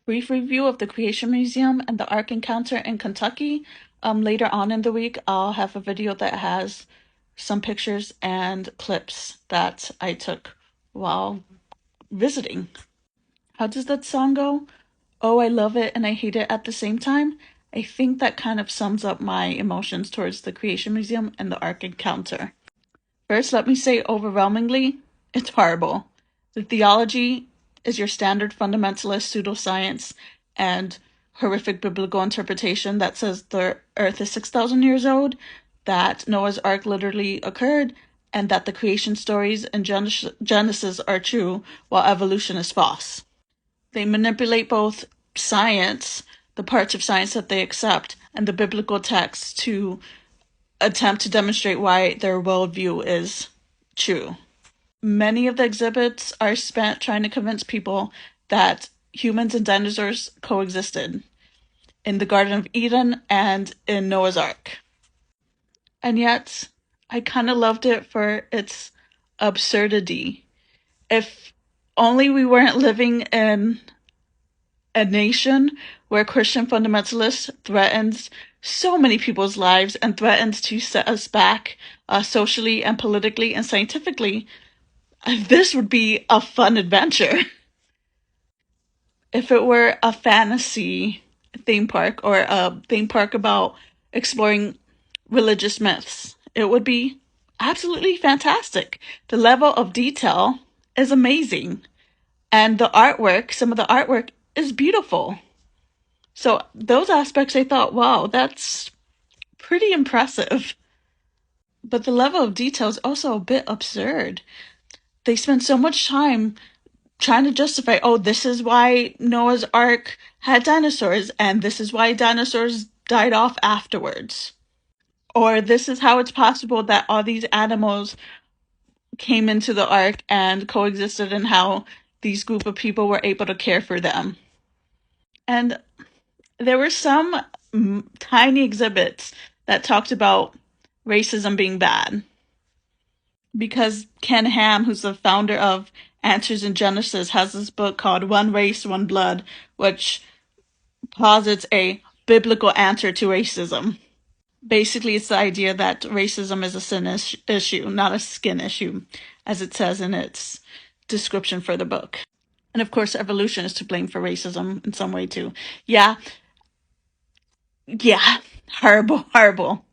brief review of the Creation Museum and the Ark Encounter in Kentucky. Later on in the week, I'll have a video that has some pictures and clips that I took while visiting. How does that song go? Oh, I love it and I hate it at the same time. I think that kind of sums up my emotions towards the Creation Museum and the Ark Encounter. First, let me say overwhelmingly, it's horrible. The theology is your standard fundamentalist pseudoscience and horrific biblical interpretation that says the earth is 6,000 years old, that Noah's Ark literally occurred, and that the creation stories in Genesis are true while evolution is false. They manipulate both science, the parts of science that they accept, and the biblical text to attempt to demonstrate why their worldview is true. Many of the exhibits are spent trying to convince people that humans and dinosaurs coexisted in the Garden of Eden and in Noah's Ark. And yet, I kind of loved it for its absurdity. If only we weren't living in a nation where Christian fundamentalists threatens so many people's lives and threatens to set us back socially and politically and scientifically, this would be a fun adventure. If it were a fantasy theme park or a theme park about exploring religious myths, it would be absolutely fantastic. The level of detail is amazing. And the artwork, some of the artwork is beautiful. So those aspects I thought, wow, that's pretty impressive. But the level of detail is also a bit absurd. They spend so much time trying to justify, oh, this is why Noah's Ark had dinosaurs, and this is why dinosaurs died off afterwards. Or this is how it's possible that all these animals came into the Ark and coexisted, and how these group of people were able to care for them. And there were some tiny exhibits that talked about racism being bad. Because Ken Ham, who's the founder of Answers in Genesis, has this book called One Race, One Blood, which posits a biblical answer to racism. Basically, it's the idea that racism is a sin issue, not a skin issue, as it says in its description for the book. And of course, evolution is to blame for racism in some way too. Yeah, horrible.